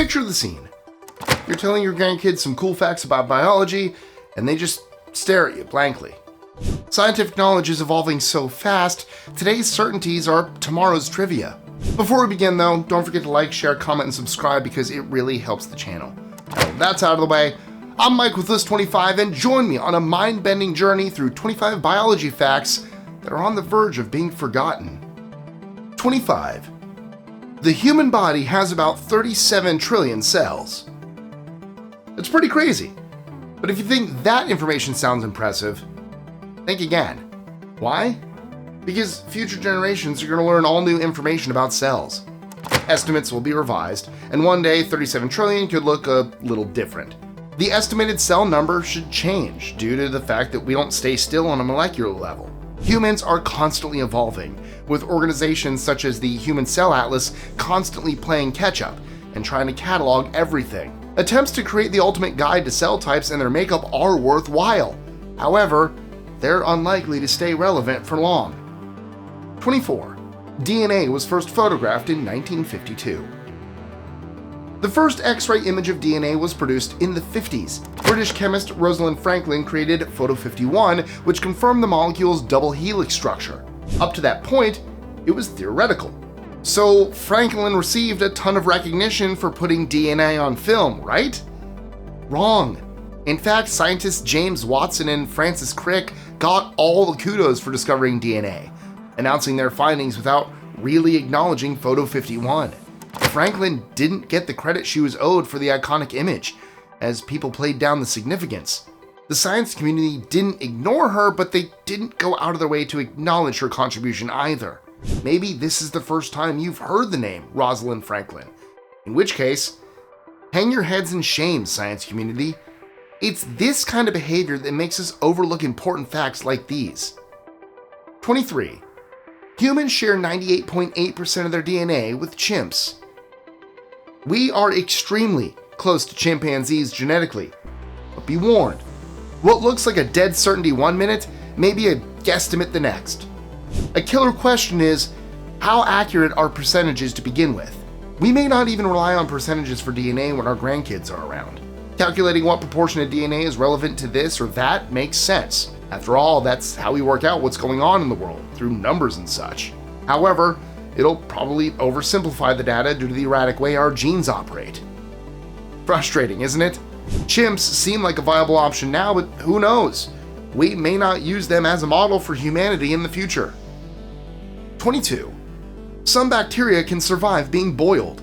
Picture the scene. You're telling your grandkids some cool facts about biology, and they just stare at you blankly. Scientific knowledge is evolving so fast, today's certainties are tomorrow's trivia. Before we begin though, don't forget to like, share, comment, and subscribe because it really helps the channel. Now that's out of the way, I'm Mike with List 25, and join me on a mind-bending journey through 25 biology facts that are on the verge of being forgotten. 25. The human body has about 37 trillion cells. It's pretty crazy, but if you think that information sounds impressive, think again. Why? Because future generations are going to learn all new information about cells. Estimates will be revised, and one day 37 trillion could look a little different. The estimated cell number should change due to the fact that we don't stay still on a molecular level. Humans are constantly evolving, with organizations such as the Human Cell Atlas constantly playing catch-up and trying to catalog everything. Attempts to create the ultimate guide to cell types and their makeup are worthwhile. However, they're unlikely to stay relevant for long. 24. DNA was first photographed in 1952. The first X-ray image of DNA was produced in the 50s. British chemist Rosalind Franklin created Photo 51, which confirmed the molecule's double helix structure. Up to that point, it was theoretical. So Franklin received a ton of recognition for putting DNA on film, right? Wrong. In fact, scientists James Watson and Francis Crick got all the kudos for discovering DNA, announcing their findings without really acknowledging Photo 51. Franklin didn't get the credit she was owed for the iconic image, as people played down the significance. The science community didn't ignore her, but they didn't go out of their way to acknowledge her contribution either. Maybe this is the first time you've heard the name Rosalind Franklin, in which case, hang your heads in shame, science community. It's this kind of behavior that makes us overlook important facts like these. 23. Humans share 98.8% of their DNA with chimps. We are extremely close to chimpanzees genetically, but be warned, what looks like a dead certainty 1 minute may be a guesstimate the next. A killer question is, how accurate are percentages to begin with? We may not even rely on percentages for DNA when our grandkids are around. Calculating what proportion of DNA is relevant to this or that makes sense. After all, that's how we work out what's going on in the world, through numbers and such. However, it'll probably oversimplify the data due to the erratic way our genes operate. Frustrating, isn't it? Chimps seem like a viable option now, but who knows? We may not use them as a model for humanity in the future. 22. Some bacteria can survive being boiled.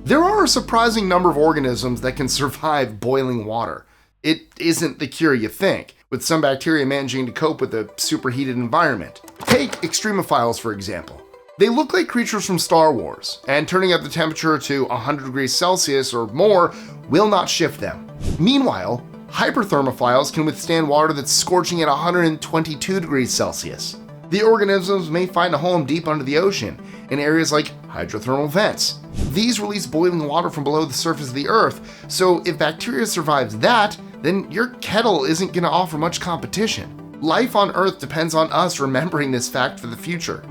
There are a surprising number of organisms that can survive boiling water. It isn't the cure you think, with some bacteria managing to cope with a superheated environment. Take extremophiles, for example. They look like creatures from Star Wars, and turning up the temperature to 100 degrees Celsius or more will not shift them. Meanwhile, hyperthermophiles can withstand water that's scorching at 122 degrees Celsius. The organisms may find a home deep under the ocean, in areas like hydrothermal vents. These release boiling water from below the surface of the Earth, so if bacteria survives that, then your kettle isn't going to offer much competition. Life on Earth depends on us remembering this fact for the future.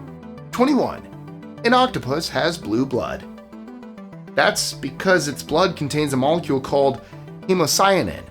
21. An octopus has blue blood. That's because its blood contains a molecule called hemocyanin.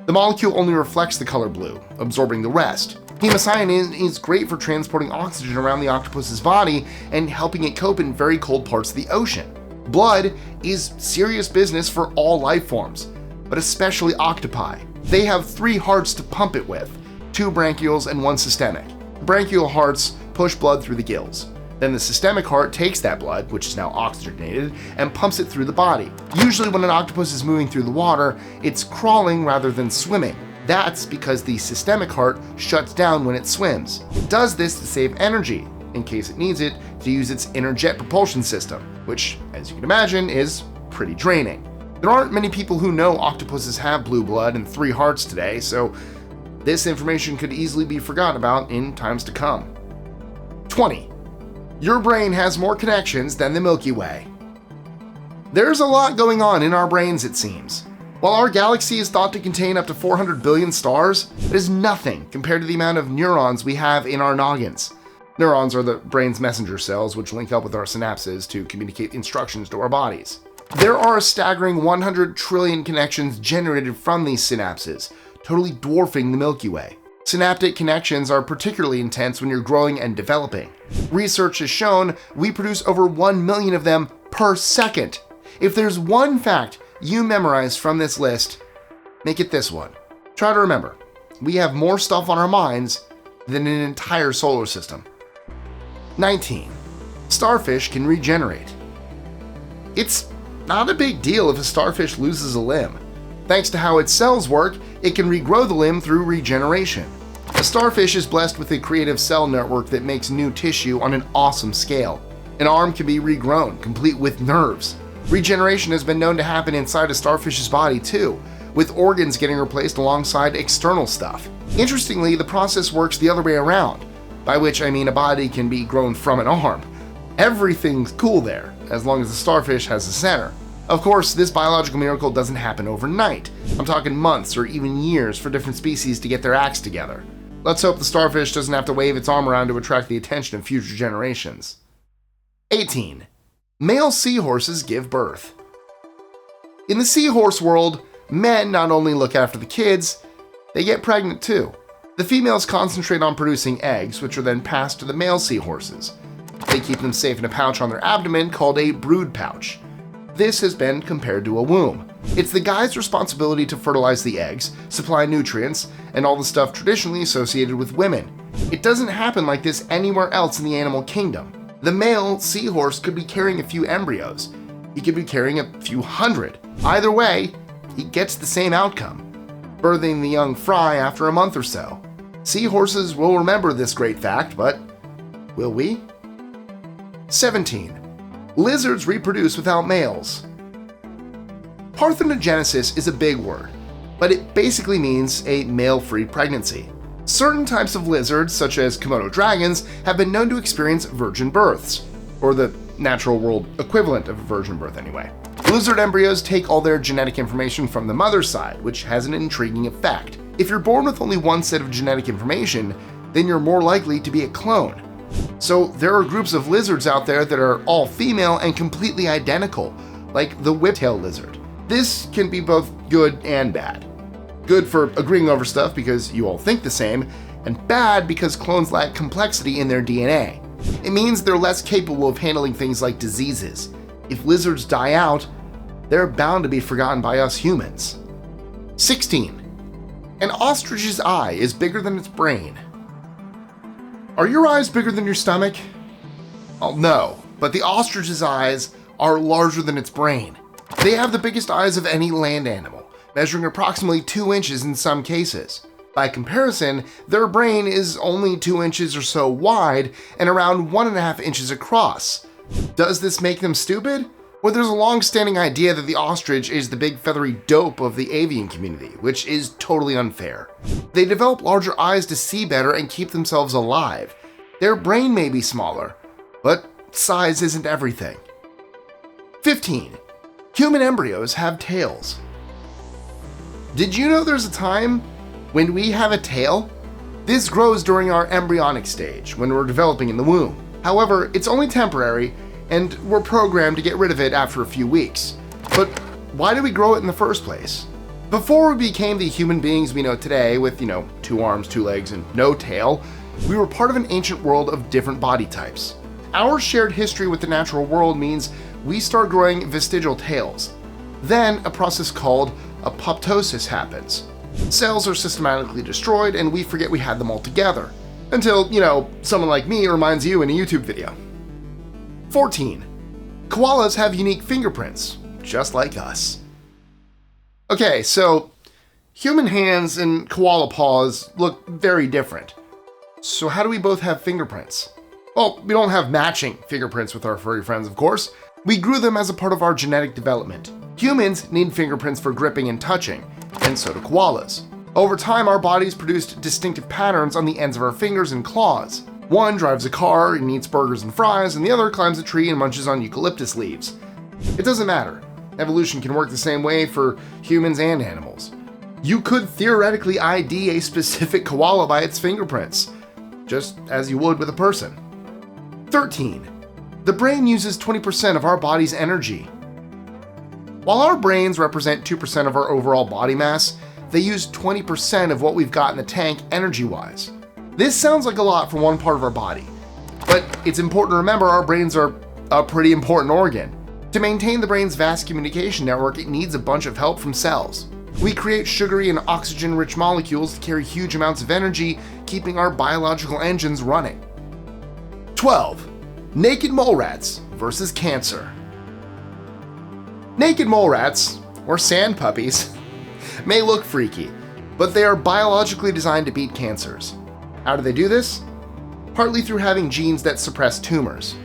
The molecule only reflects the color blue, absorbing the rest. Hemocyanin is great for transporting oxygen around the octopus's body and helping it cope in very cold parts of the ocean. Blood is serious business for all life forms, but especially octopi. They have 3 hearts to pump it with, 2 branchioles and 1 systemic. Branchial hearts push blood through the gills. Then the systemic heart takes that blood, which is now oxygenated, and pumps it through the body. Usually when an octopus is moving through the water, it's crawling rather than swimming. That's because the systemic heart shuts down when it swims. It does this to save energy, in case it needs it to use its inner jet propulsion system, which, as you can imagine, is pretty draining. There aren't many people who know octopuses have blue blood and 3 hearts today, so this information could easily be forgotten about in times to come. 20. Your brain has more connections than the Milky Way. There's a lot going on in our brains, it seems. While our galaxy is thought to contain up to 400 billion stars, it is nothing compared to the amount of neurons we have in our noggins. Neurons are the brain's messenger cells which link up with our synapses to communicate instructions to our bodies. There are a staggering 100 trillion connections generated from these synapses, totally dwarfing the Milky Way. Synaptic connections are particularly intense when you're growing and developing. Research has shown we produce over 1 million of them per second. If there's one fact you memorize from this list, make it this one. Try to remember, we have more stuff on our minds than an entire solar system. 19. Starfish can regenerate. It's not a big deal if a starfish loses a limb. Thanks to how its cells work, it can regrow the limb through regeneration. A starfish is blessed with a creative cell network that makes new tissue on an awesome scale. An arm can be regrown, complete with nerves. Regeneration has been known to happen inside a starfish's body too, with organs getting replaced alongside external stuff. Interestingly, the process works the other way around, by which I mean a body can be grown from an arm. Everything's cool there, as long as the starfish has a center. Of course, this biological miracle doesn't happen overnight. I'm talking months or even years for different species to get their acts together. Let's hope the starfish doesn't have to wave its arm around to attract the attention of future generations. 18. Male seahorses give birth. In the seahorse world, men not only look after the kids, they get pregnant too. The females concentrate on producing eggs, which are then passed to the male seahorses. They keep them safe in a pouch on their abdomen called a brood pouch. This has been compared to a womb. It's the guy's responsibility to fertilize the eggs, supply nutrients, and all the stuff traditionally associated with women. It doesn't happen like this anywhere else in the animal kingdom. The male seahorse could be carrying a few embryos. He could be carrying a few hundred. Either way, he gets the same outcome, birthing the young fry after a month or so. Seahorses will remember this great fact, but will we? 17. Lizards reproduce without males. Parthenogenesis is a big word, but it basically means a male-free pregnancy. Certain types of lizards, such as Komodo dragons, have been known to experience virgin births, or the natural world equivalent of a virgin birth anyway. Lizard embryos take all their genetic information from the mother's side, which has an intriguing effect. If you're born with only one set of genetic information, then you're more likely to be a clone. So there are groups of lizards out there that are all female and completely identical, like the whiptail lizard. This can be both good and bad. Good for agreeing over stuff because you all think the same, and bad because clones lack complexity in their DNA. It means they're less capable of handling things like diseases. If lizards die out, they're bound to be forgotten by us humans. 16. An ostrich's eye is bigger than its brain. Are your eyes bigger than your stomach? Well, no, but the ostrich's eyes are larger than its brain. They have the biggest eyes of any land animal, measuring approximately 2 inches in some cases. By comparison, their brain is only 2 inches or so wide and around 1.5 inches across. Does this make them stupid? Well, there's a long-standing idea that the ostrich is the big feathery dope of the avian community, which is totally unfair. They develop larger eyes to see better and keep themselves alive. Their brain may be smaller, but size isn't everything. 15. Human embryos have tails. Did you know there's a time when we have a tail? This grows during our embryonic stage, when we're developing in the womb. However, it's only temporary, and we're programmed to get rid of it after a few weeks. But why did we grow it in the first place? Before we became the human beings we know today with, 2 arms, 2 legs, and no tail, we were part of an ancient world of different body types. Our shared history with the natural world means we start growing vestigial tails. Then a process called apoptosis happens. Cells are systematically destroyed and we forget we had them all together. Until, someone like me reminds you in a YouTube video. 14. Koalas have unique fingerprints, just like us. Okay, so human hands and koala paws look very different. So how do we both have fingerprints? Well, we don't have matching fingerprints with our furry friends, of course. We grew them as a part of our genetic development. Humans need fingerprints for gripping and touching, and so do koalas. Over time, our bodies produced distinctive patterns on the ends of our fingers and claws. One drives a car and eats burgers and fries, and the other climbs a tree and munches on eucalyptus leaves. It doesn't matter. Evolution can work the same way for humans and animals. You could theoretically ID a specific koala by its fingerprints, just as you would with a person. 13. The brain uses 20% of our body's energy. While our brains represent 2% of our overall body mass, they use 20% of what we've got in the tank energy-wise. This sounds like a lot for one part of our body, but it's important to remember our brains are a pretty important organ. To maintain the brain's vast communication network, it needs a bunch of help from cells. We create sugary and oxygen-rich molecules to carry huge amounts of energy, keeping our biological engines running. 12. Naked mole rats versus cancer. Naked mole rats, or sand puppies, may look freaky, but they are biologically designed to beat cancers. How do they do this? Partly through having genes that suppress tumors.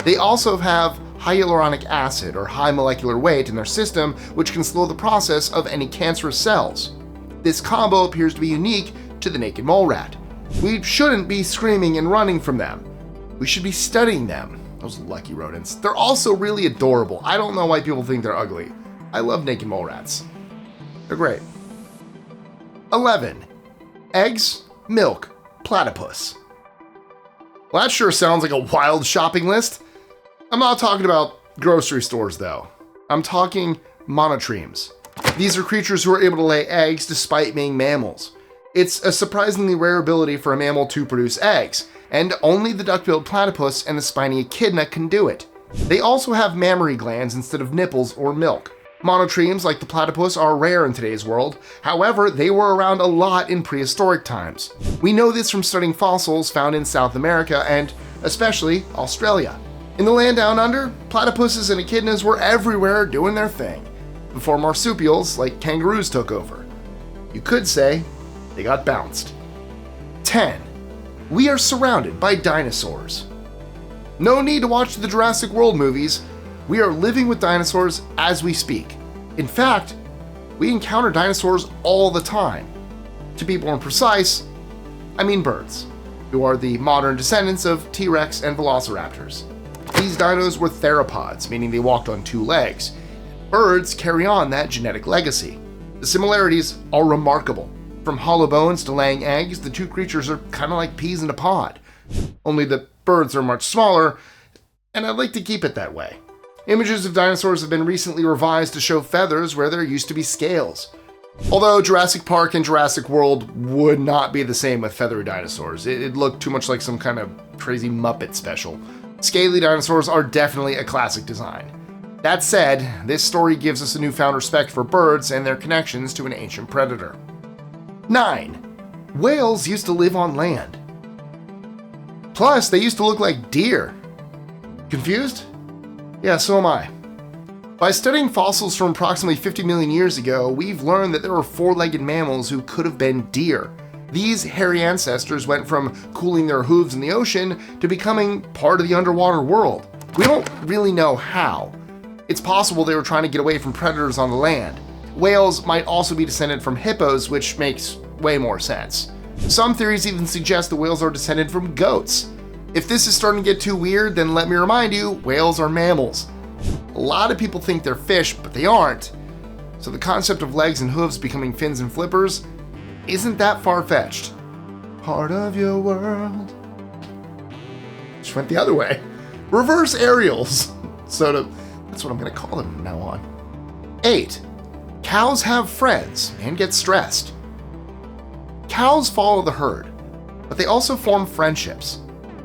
They also have hyaluronic acid, or high molecular weight, in their system, which can slow the process of any cancerous cells. This combo appears to be unique to the naked mole rat. We shouldn't be screaming and running from them. We should be studying them. Those lucky rodents. They're also really adorable. I don't know why people think they're ugly. I love naked mole rats. They're great. 11. Eggs, milk, platypus. Well, that sure sounds like a wild shopping list. I'm not talking about grocery stores, though. I'm talking monotremes. These are creatures who are able to lay eggs despite being mammals. It's a surprisingly rare ability for a mammal to produce eggs, and only the duck-billed platypus and the spiny echidna can do it. They also have mammary glands instead of nipples or milk. Monotremes like the platypus are rare in today's world. However, they were around a lot in prehistoric times. We know this from studying fossils found in South America and especially Australia. In the land down under, platypuses and echidnas were everywhere doing their thing, before marsupials like kangaroos took over. You could say they got bounced. 10. We are surrounded by dinosaurs. No need to watch the Jurassic World movies. We are living with dinosaurs as we speak. In fact, we encounter dinosaurs all the time. To be more precise, I mean birds, who are the modern descendants of T-Rex and velociraptors. These dinos were theropods, meaning they walked on two legs. Birds carry on that genetic legacy. The similarities are remarkable. From hollow bones to laying eggs, the two creatures are kind of like peas in a pod. Only the birds are much smaller, and I'd like to keep it that way. Images of dinosaurs have been recently revised to show feathers where there used to be scales. Although Jurassic Park and Jurassic World would not be the same with feathery dinosaurs. It looked too much like some kind of crazy Muppet special. Scaly dinosaurs are definitely a classic design. That said, this story gives us a newfound respect for birds and their connections to an ancient predator. 9. Whales used to live on land. Plus, they used to look like deer. Confused? Yeah, so am I. By studying fossils from approximately 50 million years ago, we've learned that there were four-legged mammals who could have been deer. These hairy ancestors went from cooling their hooves in the ocean to becoming part of the underwater world. We don't really know how. It's possible they were trying to get away from predators on the land. Whales might also be descended from hippos, which makes way more sense. Some theories even suggest the whales are descended from goats. If this is starting to get too weird, then let me remind you, whales are mammals. A lot of people think they're fish, but they aren't. So the concept of legs and hooves becoming fins and flippers isn't that far-fetched. Part of your world. Just went the other way. Reverse aerials. That's what I'm going to call them from now on. 8. Cows have friends and get stressed. Cows follow the herd, but they also form friendships.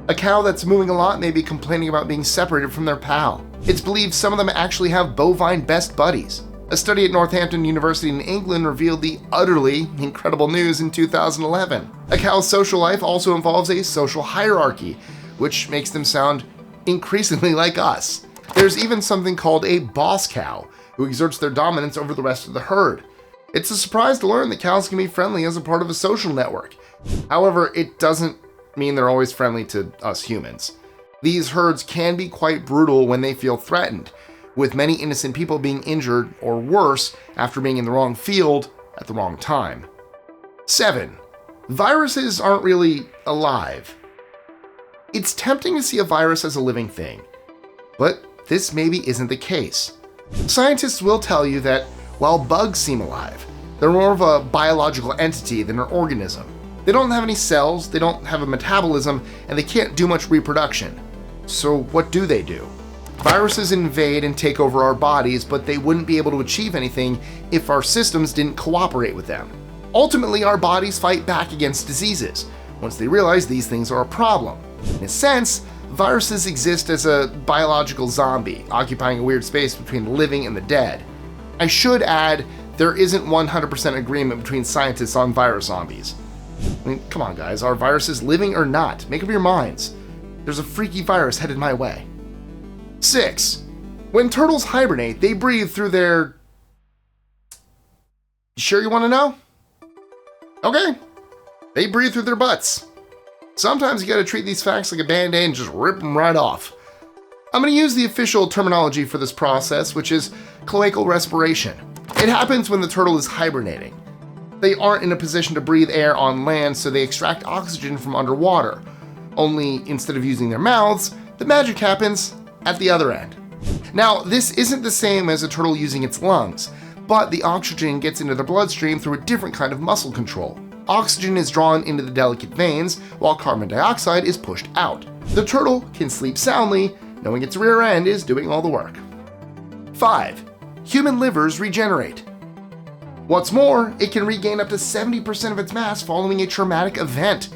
A cow that's moving a lot may be complaining about being separated from their pal. It's believed some of them actually have bovine best buddies. A study at Northampton University in England revealed the utterly incredible news in 2011. A cow's social life also involves a social hierarchy, which makes them sound increasingly like us. There's even something called a boss cow, who exerts their dominance over the rest of the herd. It's a surprise to learn that cows can be friendly as a part of a social network. However, it doesn't mean they're always friendly to us humans. These herds can be quite brutal when they feel threatened, with many innocent people being injured or worse after being in the wrong field at the wrong time. 7. Viruses aren't really alive. It's tempting to see a virus as a living thing, but this maybe isn't the case. Scientists will tell you that while bugs seem alive, they're more of a biological entity than an organism. They don't have any cells, they don't have a metabolism, and they can't do much reproduction. So what do? Viruses invade and take over our bodies, but they wouldn't be able to achieve anything if our systems didn't cooperate with them. Ultimately, our bodies fight back against diseases once they realize these things are a problem. In a sense, viruses exist as a biological zombie, occupying a weird space between the living and the dead. I should add, there isn't 100% agreement between scientists on virus zombies. I mean, come on guys, are viruses living or not? Make up your minds. There's a freaky virus headed my way. 6. When turtles hibernate, they breathe through their... You sure you want to know? Okay. They breathe through their butts. Sometimes you gotta treat these facts like a band-aid and just rip them right off. I'm gonna use the official terminology for this process, which is cloacal respiration. It happens when the turtle is hibernating. They aren't in a position to breathe air on land, so they extract oxygen from underwater. Only instead of using their mouths, the magic happens at the other end. Now, this isn't the same as a turtle using its lungs, but the oxygen gets into the bloodstream through a different kind of muscle control. Oxygen is drawn into the delicate veins, while carbon dioxide is pushed out. The turtle can sleep soundly, knowing its rear end is doing all the work. 5. Human livers regenerate. What's more, it can regain up to 70% of its mass following a traumatic event.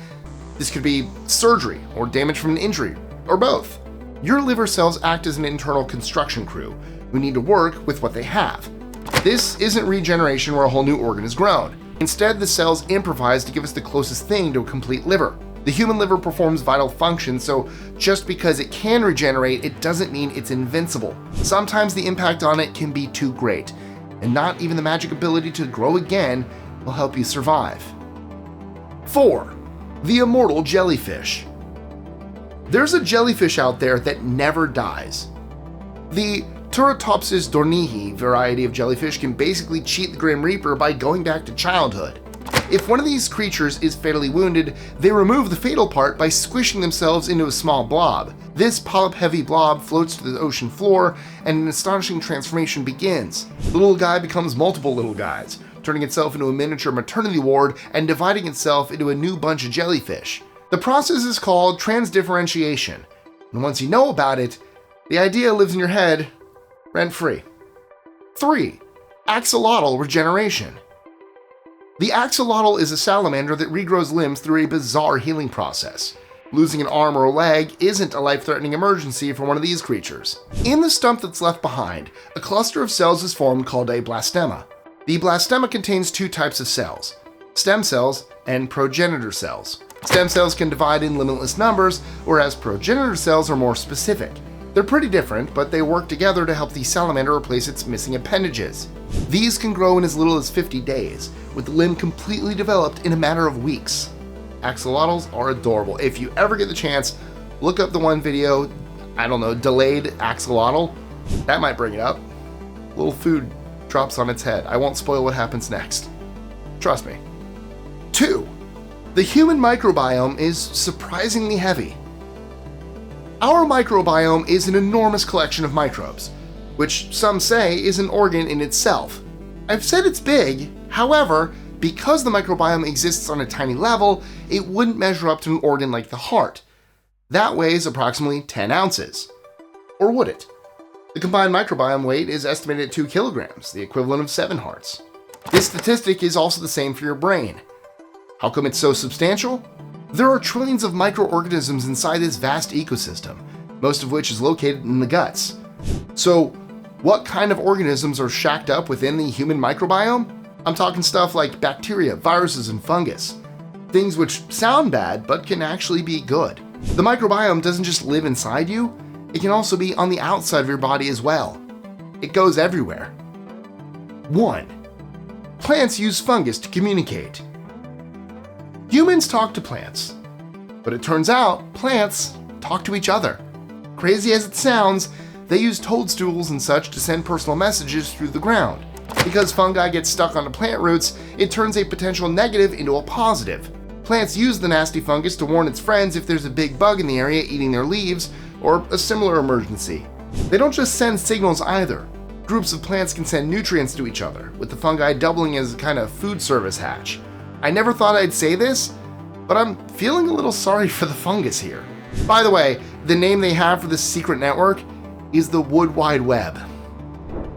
This could be surgery or damage from an injury, or both. Your liver cells act as an internal construction crew who need to work with what they have. This isn't regeneration where a whole new organ is grown. Instead, the cells improvise to give us the closest thing to a complete liver. The human liver performs vital functions, so just because it can regenerate, it doesn't mean it's invincible. Sometimes the impact on it can be too great, and not even the magic ability to grow again will help you survive. 4. The immortal jellyfish. There's a jellyfish out there that never dies. The Turritopsis dornihi variety of jellyfish can basically cheat the Grim Reaper by going back to childhood. If one of these creatures is fatally wounded, they remove the fatal part by squishing themselves into a small blob. This polyp-heavy blob floats to the ocean floor, and an astonishing transformation begins. The little guy becomes multiple little guys, turning itself into a miniature maternity ward and dividing itself into a new bunch of jellyfish. The process is called transdifferentiation, and once you know about it, the idea lives in your head rent-free. 3. Axolotl regeneration. The axolotl is a salamander that regrows limbs through a bizarre healing process. Losing an arm or a leg isn't a life-threatening emergency for one of these creatures. In the stump that's left behind, a cluster of cells is formed called a blastema. The blastema contains 2 types of cells: stem cells and progenitor cells. Stem cells can divide in limitless numbers, whereas progenitor cells are more specific. They're pretty different, but they work together to help the salamander replace its missing appendages. These can grow in as little as 50 days, with the limb completely developed in a matter of weeks. Axolotls are adorable. If you ever get the chance, look up the one video, I don't know, delayed axolotl. That might bring it up. A little food drops on its head. I won't spoil what happens next. Trust me. 2. The human microbiome is surprisingly heavy. Our microbiome is an enormous collection of microbes, which some say is an organ in itself. I've said it's big, however, because the microbiome exists on a tiny level, it wouldn't measure up to an organ like the heart. That weighs approximately 10 ounces. Or would it? The combined microbiome weight is estimated at 2 kilograms, the equivalent of 7 hearts. This statistic is also the same for your brain. How come it's so substantial? There are trillions of microorganisms inside this vast ecosystem, most of which is located in the guts. So, what kind of organisms are shacked up within the human microbiome? I'm talking stuff like bacteria, viruses, and fungus. Things which sound bad, but can actually be good. The microbiome doesn't just live inside you, it can also be on the outside of your body as well. It goes everywhere. 1. Plants use fungus to communicate. Humans talk to plants, but it turns out plants talk to each other. Crazy as it sounds, they use toadstools and such to send personal messages through the ground. Because fungi get stuck onto plant roots, it turns a potential negative into a positive. Plants use the nasty fungus to warn its friends if there's a big bug in the area eating their leaves, or a similar emergency. They don't just send signals either. Groups of plants can send nutrients to each other, with the fungi doubling as a kind of food service hatch. I never thought I'd say this, but I'm feeling a little sorry for the fungus here. By the way, the name they have for this secret network, is the Wood Wide Web.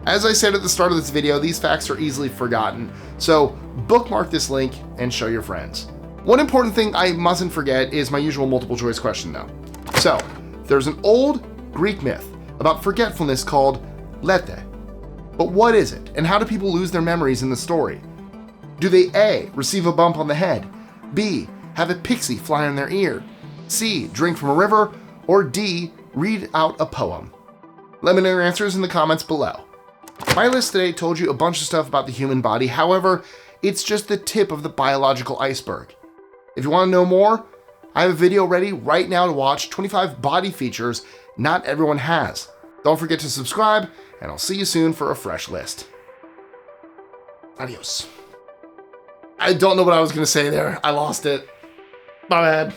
As I said at the start of this video, these facts are easily forgotten, so bookmark this link and show your friends. One important thing I mustn't forget is my usual multiple choice question though. So, there's an old Greek myth about forgetfulness called lete. But what is it, and how do people lose their memories in the story? Do they A, receive a bump on the head, B, have a pixie fly in their ear, C, drink from a river, or D, read out a poem? Let me know your answers in the comments below. My list today told you a bunch of stuff about the human body, however, it's just the tip of the biological iceberg. If you want to know more, I have a video ready right now to watch 25 body features not everyone has. Don't forget to subscribe, and I'll see you soon for a fresh list. Adios. I don't know what I was going to say there. I lost it. My bad.